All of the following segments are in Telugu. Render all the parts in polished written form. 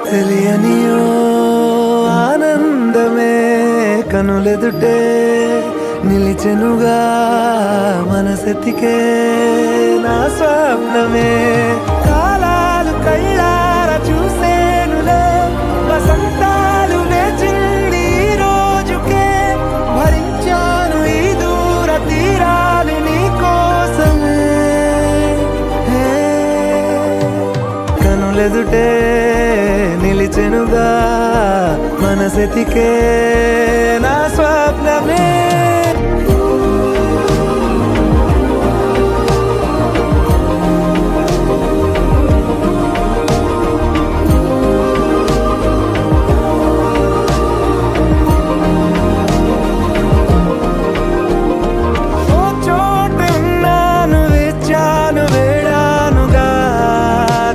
తెలియనియో ఆనందమే కనులెదుటే నిలిచెనుగా మనసెతికే నా స్వప్నమే కాలాలు కళ్ళార చూసేనులే వసంతాలు వేచింది ఈ రోజుకే భరించాను ఈ దూర తీరాలు నీ కోసమే కనులెదుటే నిలిచెనుగా మనసెతికే నా స్వప్నమే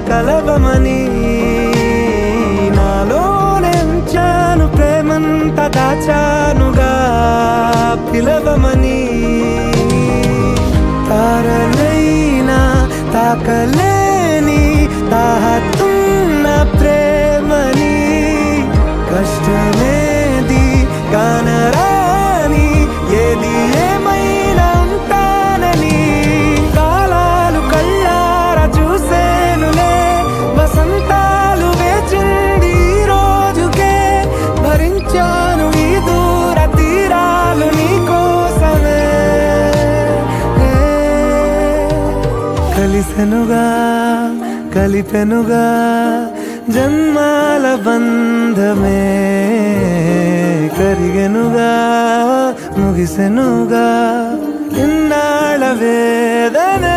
కలవమని నాలోనెంచాను ప్రేమంత దాచానుగా పిలవమని తారలైనా తాకలేని తాహతున్న ప్రేమని కష్టమేది కానరాని ఏది ఏమైనా ఉంటానని కాలాలు కళ్ళార చూసేనులే వసంతాలు వేచింది ఈ రోజుకే భరించాను ఈ దూర తీరాలు నీ కోసమే కలిసెనుగా కలిపెనుగా జన్మాల బంధమే కరిగెనుగా ముగిసెనుగా ఇన్నాళ్ళ వేదనే